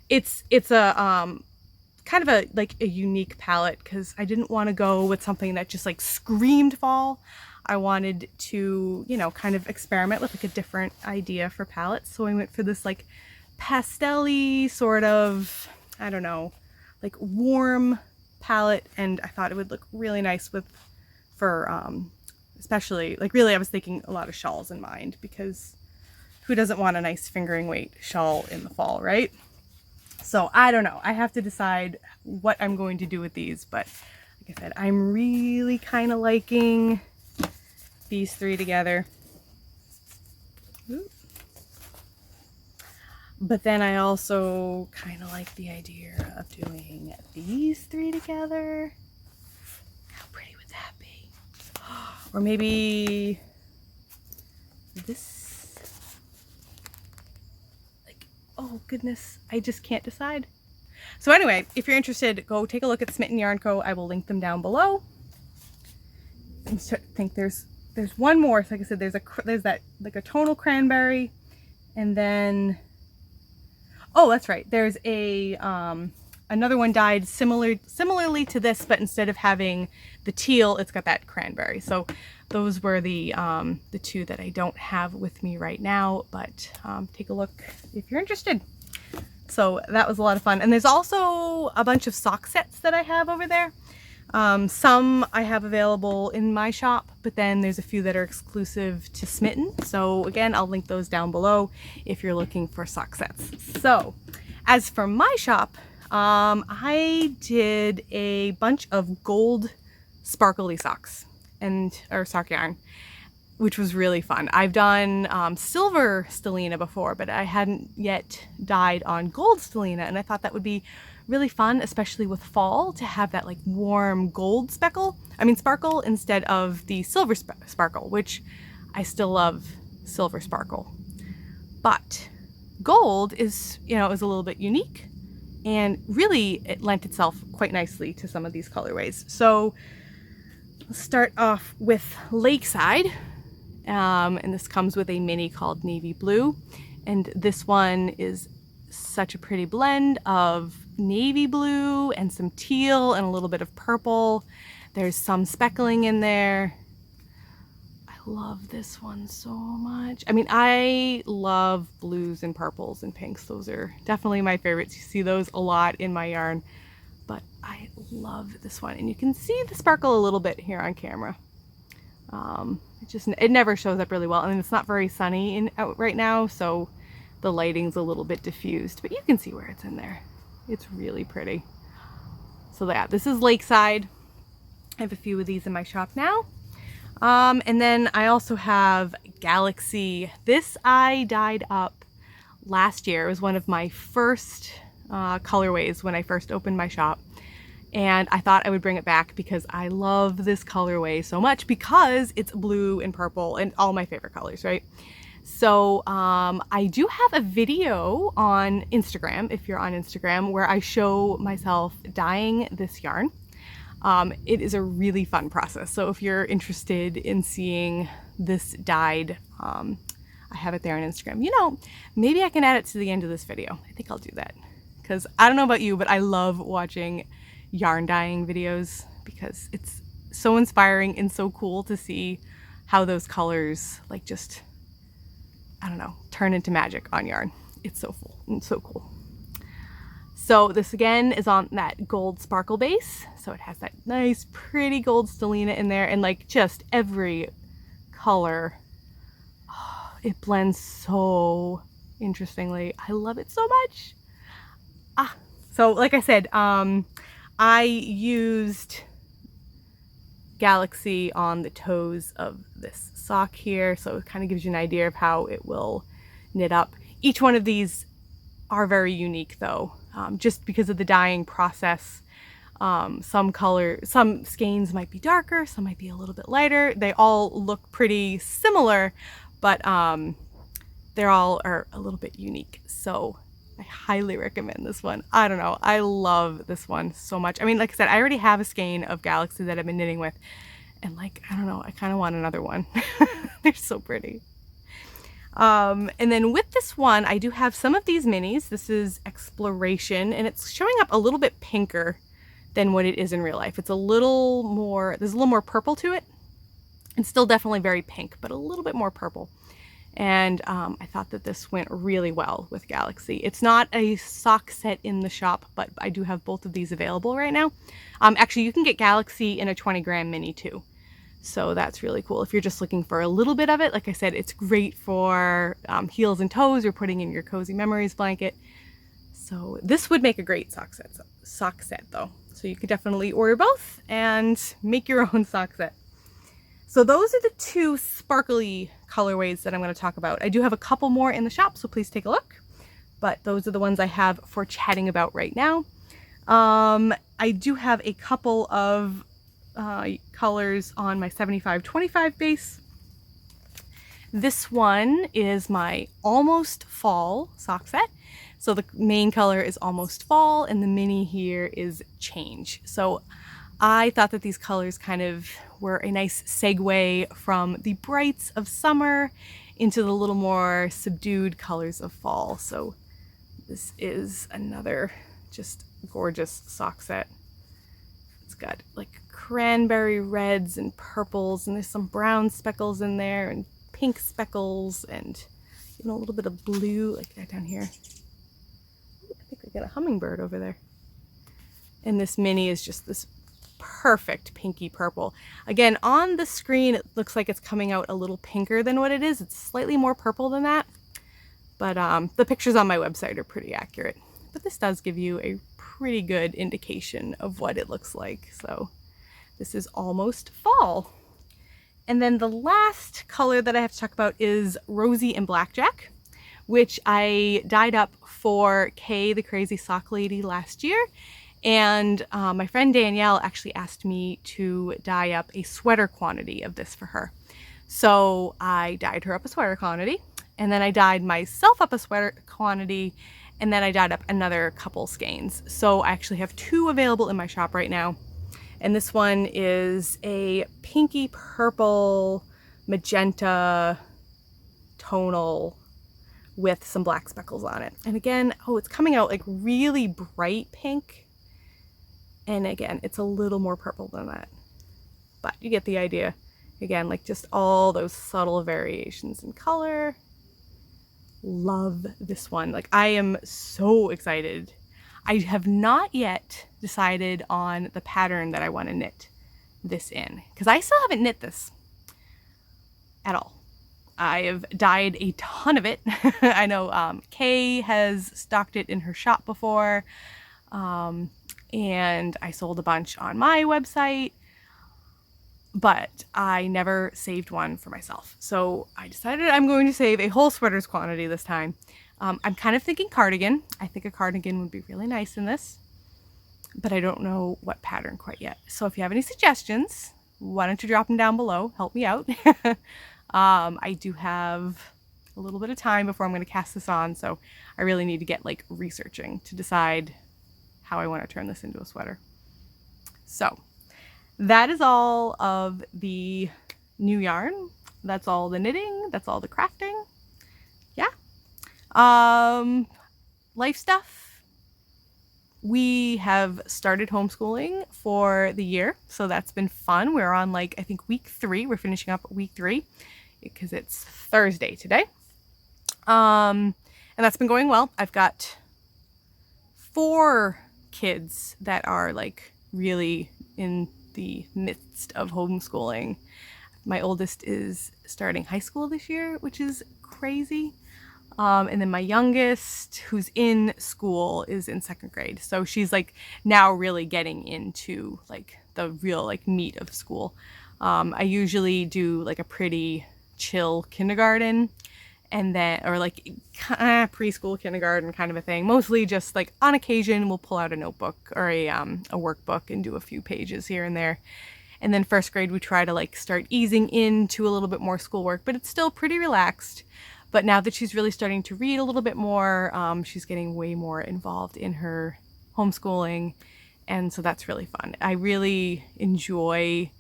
It's a, kind of a unique palette, because I didn't want to go with something that just like screamed fall. I wanted to, you know, kind of experiment with like a different idea for palettes. So I went for this like pastel-y sort of, I don't know, like warm palette, and I thought it would look really nice for especially like, really I was thinking a lot of shawls in mind, because who doesn't want a nice fingering weight shawl in the fall, right? So I don't know. I have to decide what I'm going to do with these, but like I said, I'm really kind of liking these 3 together. Ooh. But then I also kind of like the idea of doing these 3 together. How pretty would that be? Or maybe this. Oh goodness, I just can't decide. So anyway, if you're interested, go take a look at Smitten Yarn Co. I will link them down below. I think there's one more. So like I said, there's that like a tonal cranberry, and then oh, that's right. There's a another one dyed similarly to this, but instead of having the teal, it's got that cranberry. So those were the 2 that I don't have with me right now, but take a look if you're interested. So that was a lot of fun. And there's also a bunch of sock sets that I have over there. Some I have available in my shop, but then there's a few that are exclusive to Smitten. So again, I'll link those down below if you're looking for sock sets. So as for my shop, I did a bunch of gold sparkly socks or sock yarn, which was really fun. I've done silver stellina before, but I hadn't yet dyed on gold stellina, and I thought that would be really fun, especially with fall, to have that like warm gold sparkle instead of the silver sparkle, which I still love silver sparkle. But gold is, you know, is a little bit unique, and really it lent itself quite nicely to some of these colorways. So let's start off with Lakeside, and this comes with a mini called Navy Blue, and this one is such a pretty blend of navy blue and some teal and a little bit of purple. There's some speckling in there. I love this one so much. I mean, I love blues and purples and pinks. Those are definitely my favorites. You see those a lot in my yarn, but I love this one. And you can see the sparkle a little bit here on camera. It never shows up really well. I mean, it's not very sunny out right now, so the lighting's a little bit diffused, but you can see where it's in there. It's really pretty. So yeah, this is Lakeside. I have a few of these in my shop now. And then I also have Galaxy. This I dyed up last year. It was one of my first colorways when I first opened my shop. And I thought I would bring it back because I love this colorway so much because it's blue and purple and all my favorite colors, right? So I do have a video on Instagram, if you're on Instagram, where I show myself dyeing this yarn. It is a really fun process. So if you're interested in seeing this dyed, I have it there on Instagram. You know, maybe I can add it to the end of this video. I think I'll do that because I don't know about you, but I love watching yarn dyeing videos because it's so inspiring and so cool to see how those colors like just, I don't know, turn into magic on yarn. It's so full and so cool. So this again is on that gold sparkle base. So it has that nice pretty gold stellina in there and like just every color. Oh, it blends so interestingly. I love it so much. So like I said, I used Galaxy on the toes of this sock here, so it kind of gives you an idea of how it will knit up. Each one of these are very unique though, just because of the dyeing process. Some skeins might be darker, some might be a little bit lighter. They all look pretty similar, but they're all are a little bit unique. So I highly recommend this one. I don't know, I love this one so much. I mean, like I said, I already have a skein of Galaxy that I've been knitting with, and like, I don't know, I kind of want another one. They're so pretty. And then with this one, I do have some of these minis. This is Exploration, and it's showing up a little bit pinker than what it is in real life. It's a little more, there's a little more purple to it. It's still definitely very pink, but a little bit more purple. And I thought that this went really well with Galaxy. It's not a sock set in the shop, but I do have both of these available right now. Actually, you can get Galaxy in a 20-gram mini too. So that's really cool. If you're just looking for a little bit of it, like I said, it's great for heels and toes or putting in your Cozy Memories blanket. So this would make a great sock set though. So you could definitely order both and make your own sock set. So those are the two sparkly colorways that I'm going to talk about. I do have a couple more in the shop, so please take a look. But those are the ones I have for chatting about right now. I do have a couple of colors on my 75-25 base. This one is my Almost Fall sock set. So the main color is Almost Fall and the mini here is Change. So I thought that these colors kind of were a nice segue from the brights of summer into the little more subdued colors of fall. So this is another just gorgeous sock set. It's got like cranberry reds and purples, and there's some brown speckles in there and pink speckles and a little bit of blue like that down here. I think I got a hummingbird over there. And this mini is just this perfect pinky purple. Again, on the screen it looks like it's coming out a little pinker than what it is. It's slightly more purple than that, but the pictures on my website are pretty accurate. But this does give you a pretty good indication of what it looks like. So this is Almost Fall. And then the last color that I have to talk about is Rosie and Blackjack, which I dyed up for Kay, the Crazy Sock Lady, last year. And my friend Danielle actually asked me to dye up a sweater quantity of this for her. So I dyed her up a sweater quantity, and then I dyed myself up a sweater quantity, and then I dyed up another couple skeins. So I actually have two available in my shop right now. And this one is a pinky purple magenta tonal with some black speckles on it. And again, oh, it's coming out like really bright pink. And again, it's a little more purple than that, but you get the idea. Again, like just all those subtle variations in color. Love this one. Like I am so excited. I have not yet decided on the pattern that I want to knit this in, because I still haven't knit this at all. I have dyed a ton of it. I know Kay has stocked it in her shop before, and I sold a bunch on my website, but I never saved one for myself. So I decided I'm going to save a whole sweater's quantity this time. I'm kind of thinking cardigan. I think a cardigan would be really nice in this, but I don't know what pattern quite yet. So if you have any suggestions, why don't you drop them down below? Help me out. I do have a little bit of time before I'm going to cast this on, so I really need to get like researching to decide how I want to turn this into a sweater. So that is all of the new yarn. That's all the knitting. That's all the crafting. Yeah. Life stuff. We have started homeschooling for the year, so that's been fun. We're on like, I think week 3. We're finishing up week 3 because it's Thursday today. And that's been going well. I've got 4 kids that are like really in the midst of homeschooling. My oldest is starting high school this year, which is crazy. And then my youngest, who's in school, is in 2nd grade. So she's like now really getting into like the real like meat of school. I usually do like a pretty chill kindergarten, and then, or like preschool kindergarten kind of a thing. Mostly just like on occasion we'll pull out a notebook or a workbook and do a few pages here and there. And then 1st grade we try to like start easing into a little bit more schoolwork, but it's still pretty relaxed. But now that she's really starting to read a little bit more, she's getting way more involved in her homeschooling. And so that's really fun. I really enjoy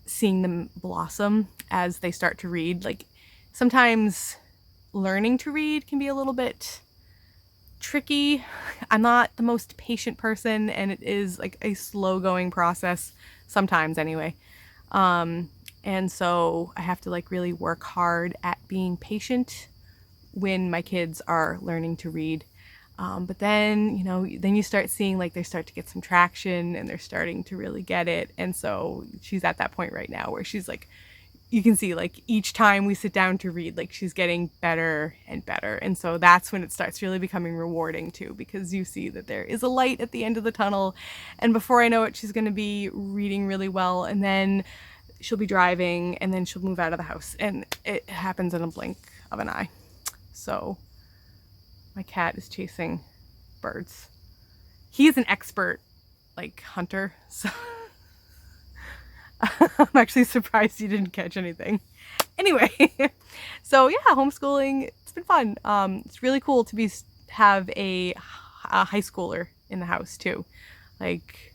seeing them blossom as they start to read. Like sometimes learning to read can be a little bit tricky. I'm not the most patient person, and it is like a slow going process sometimes anyway. And so I have to like really work hard at being patient when my kids are learning to read. But then, you know, then you start seeing like they start to get some traction and they're starting to really get it. And so she's at that point right now where she's like, you can see like each time we sit down to read, like she's getting better and better. And so that's when it starts really becoming rewarding too, because you see that there is a light at the end of the tunnel. And before I know it, she's going to be reading really well. And then she'll be driving, and then she'll move out of the house, and it happens in a blink of an eye. So my cat is chasing birds. He is an expert like hunter, so I'm actually surprised he didn't catch anything. Anyway, so yeah, homeschooling, it's been fun. It's really cool to have a high schooler in the house too. Like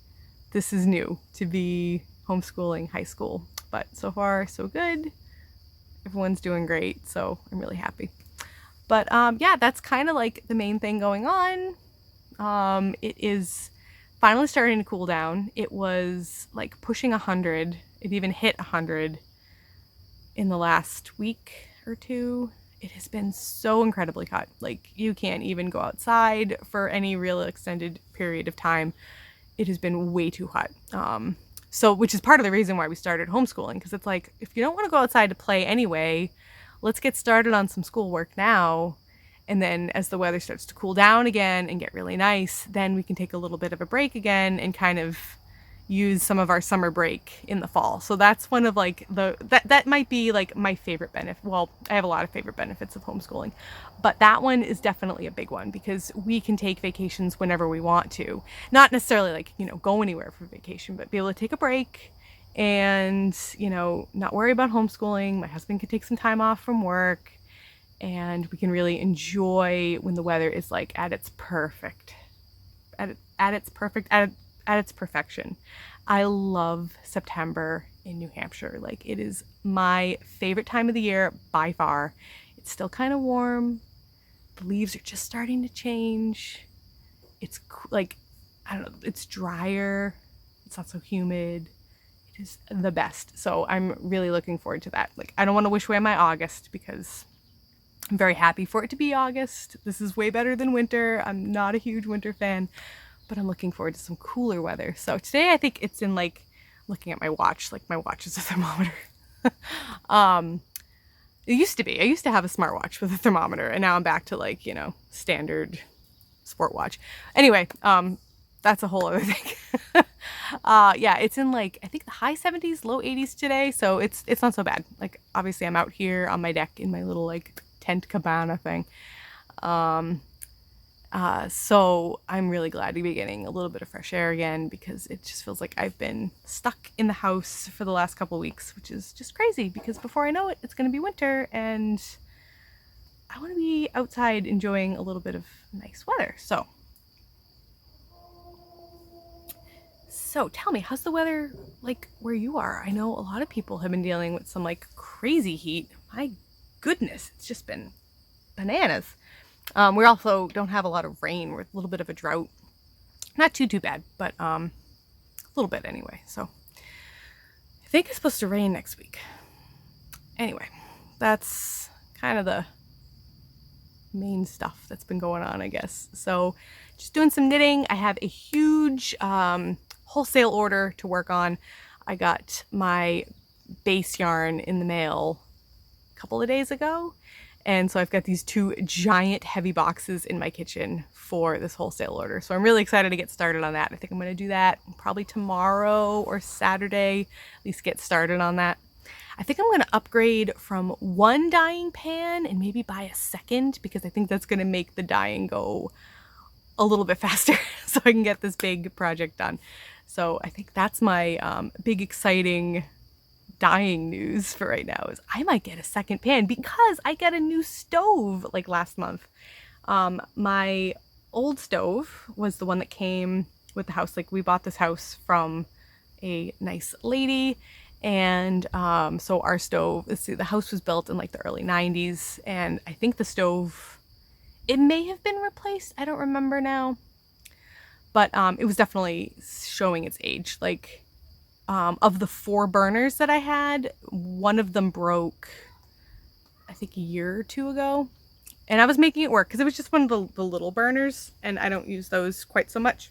this is new to be homeschooling high school, but so far so good. Everyone's doing great, so I'm really happy. But yeah, that's kind of like the main thing going on. It is finally starting to cool down. It was like pushing 100. It even hit 100 in the last week or 2. It has been so incredibly hot. Like you can't even go outside for any real extended period of time. It has been way too hot. So, which is part of the reason why we started homeschooling, because it's like, if you don't want to go outside to play anyway, let's get started on some schoolwork now. And then as the weather starts to cool down again and get really nice, then we can take a little bit of a break again and kind of use some of our summer break in the fall. So that's one of like that might be like my favorite benefit. Well, I have a lot of favorite benefits of homeschooling, but that one is definitely a big one because we can take vacations whenever we want to. Not necessarily like, you know, go anywhere for vacation, but be able to take a break and, you know, not worry about homeschooling. My husband can take some time off from work, and we can really enjoy when the weather is like at its perfection. I love September in New Hampshire. Like it is my favorite time of the year by far. It's still kind of warm. The leaves are just starting to change. It's like, I don't know, it's drier. It's not so humid. It which is the best. So I'm really looking forward to that. Like, I don't want to wish away my August because I'm very happy for it to be August. This is way better than winter. I'm not a huge winter fan, but I'm looking forward to some cooler weather. So today I think it's in like, looking at my watch, like my watch is a thermometer. It used to be. I used to have a smartwatch with a thermometer, and now I'm back to like, you know, standard sport watch. Anyway, that's a whole other thing. Yeah, it's in like, I think the high 70s, low 80s today, so it's not so bad. Like, obviously I'm out here on my deck in my little like tent cabana thing. So I'm really glad to be getting a little bit of fresh air again, because it just feels like I've been stuck in the house for the last couple weeks, which is just crazy because before I know it, it's going to be winter and I want to be outside enjoying a little bit of nice weather. So tell me, how's the weather like where you are? I know a lot of people have been dealing with some like crazy heat. My goodness, it's just been bananas. We also don't have a lot of rain. We're a little bit of a drought. Not too bad, but a little bit anyway. So I think it's supposed to rain next week. Anyway, that's kind of the main stuff that's been going on, I guess. So just doing some knitting. I have a huge wholesale order to work on. I got my base yarn in the mail a couple of days ago. And so I've got these 2 giant heavy boxes in my kitchen for this wholesale order. So I'm really excited to get started on that. I think I'm going to do that probably tomorrow or Saturday, at least get started on that. I think I'm going to upgrade from 1 dyeing pan and maybe buy a second, because I think that's going to make the dyeing go a little bit faster so I can get this big project done. So I think that's my big exciting dyeing news for right now, is I might get a second pan because I got a new stove like last month. My old stove was the one that came with the house. Like, we bought this house from a nice lady, and so our stove, let's see, the house was built in like the early 90s, and I think the stove, it may have been replaced, I don't remember now, but it was definitely showing its age. Like, of the 4 burners that I had, one of them broke, I think a year or 2 ago. And I was making it work because it was just one of the little burners, and I don't use those quite so much.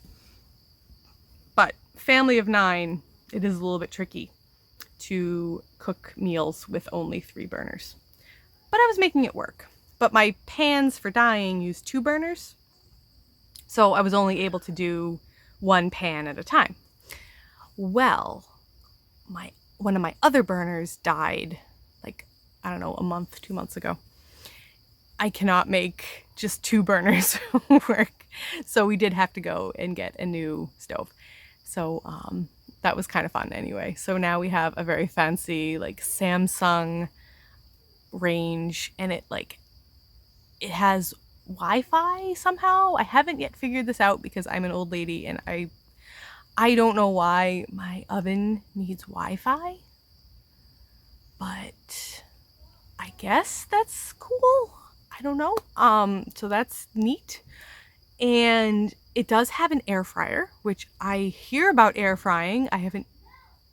But family of 9, it is a little bit tricky to cook meals with only 3 burners. But I was making it work. But my pans for dyeing use 2 burners. So I was only able to do 1 pan at a time. Well, one of my other burners died like, I don't know, a month, 2 months ago. I cannot make just 2 burners work. So we did have to go and get a new stove. So that was kind of fun anyway. So now we have a very fancy like Samsung range, and it has Wi-Fi somehow. I haven't yet figured this out because I'm an old lady and I don't know why my oven needs Wi-Fi, but I guess that's cool. I don't know. So that's neat. And it does have an air fryer, which I hear about air frying. I haven't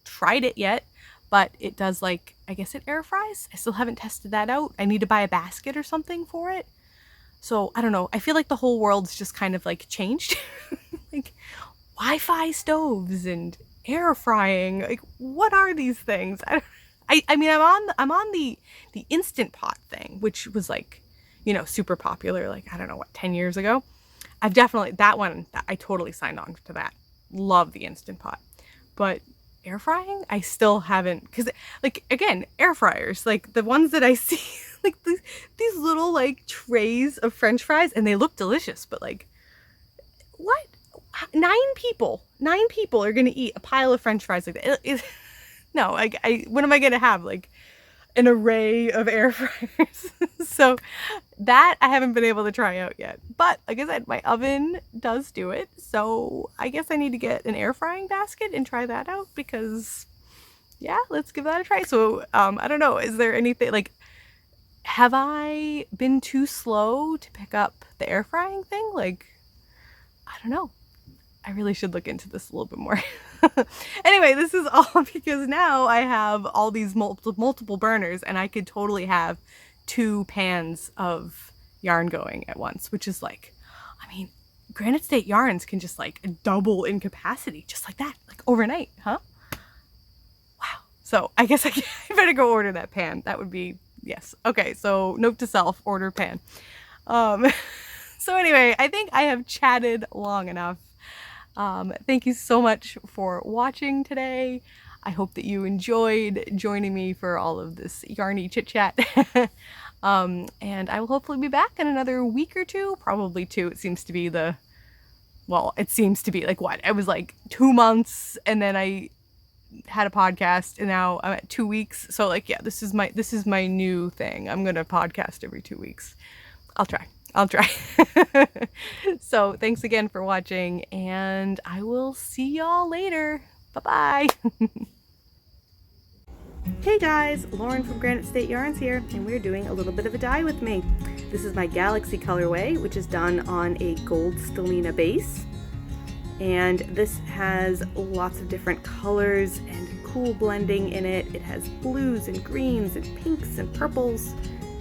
tried it yet, but it does, like, I guess it air fries. I still haven't tested that out. I need to buy a basket or something for it. So I don't know. I feel like the whole world's just kind of like changed. Like, Wi-Fi stoves and air frying. Like, what are these things? I mean, I'm on the Instant Pot thing, which was like, you know, super popular, like, I don't know what, 10 years ago. I've definitely, that one, I totally signed on to that. Love the Instant Pot. But air frying, I still haven't, because, like, again, air fryers, like the ones that I see, like these little like trays of French fries, and they look delicious, but like, what? 9 people are gonna eat a pile of French fries like that. No, when am I gonna have like an array of air fryers? So that I haven't been able to try out yet. But like I said, my oven does do it. So I guess I need to get an air frying basket and try that out, because yeah, let's give that a try. So I don't know, is there anything, like, have I been too slow to pick up the air frying thing? Like, I don't know. I really should look into this a little bit more. Anyway, this is all because now I have all these multiple burners, and I could totally have 2 pans of yarn going at once, which is like, I mean, Granite State yarns can just like double in capacity just like that, like overnight, huh? Wow. So I guess I better go order that pan. That would be, yes. Okay, so note to self, order pan. So anyway, I think I have chatted long enough. Thank you so much for watching today. I hope that you enjoyed joining me for all of this yarny chit chat. And I will hopefully be back in another week or 2, probably 2. It seems to be it seems to be like what? It was like 2 months, and then I had a podcast, and now I'm at 2 weeks. So like, yeah, this is my new thing. I'm going to podcast every 2 weeks. I'll try. So thanks again for watching, and I will see y'all later. Bye-bye. Hey guys, Lauren from Granite State Yarns here, and we're doing a little bit of a dye with me. This is my Galaxy colorway, which is done on a gold stellina base. And this has lots of different colors and cool blending in it. It has blues and greens and pinks and purples.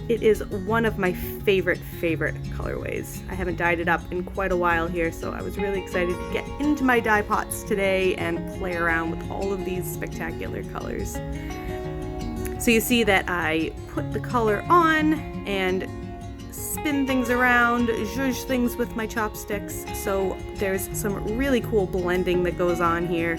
It is one of my favorite colorways. I haven't dyed it up in quite a while here, so I was really excited to get into my dye pots today and play around with all of these spectacular colors. So you see that I put the color on and spin things around, zhuzh things with my chopsticks, so there's some really cool blending that goes on here.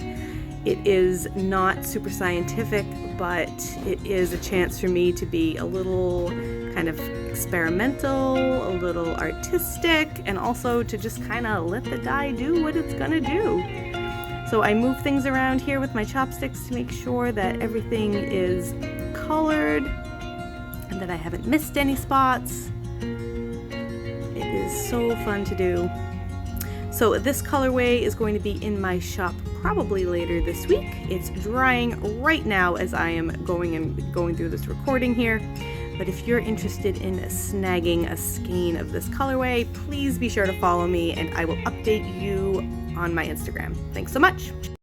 It is not super scientific, but it is a chance for me to be a little kind of experimental, a little artistic, and also to just kind of let the dye do what it's gonna do. So I move things around here with my chopsticks to make sure that everything is colored and that I haven't missed any spots. It is so fun to do. So this colorway is going to be in my shop probably later this week. It's drying right now as I am going through this recording here. But if you're interested in snagging a skein of this colorway, please be sure to follow me, and I will update you on my Instagram. Thanks so much.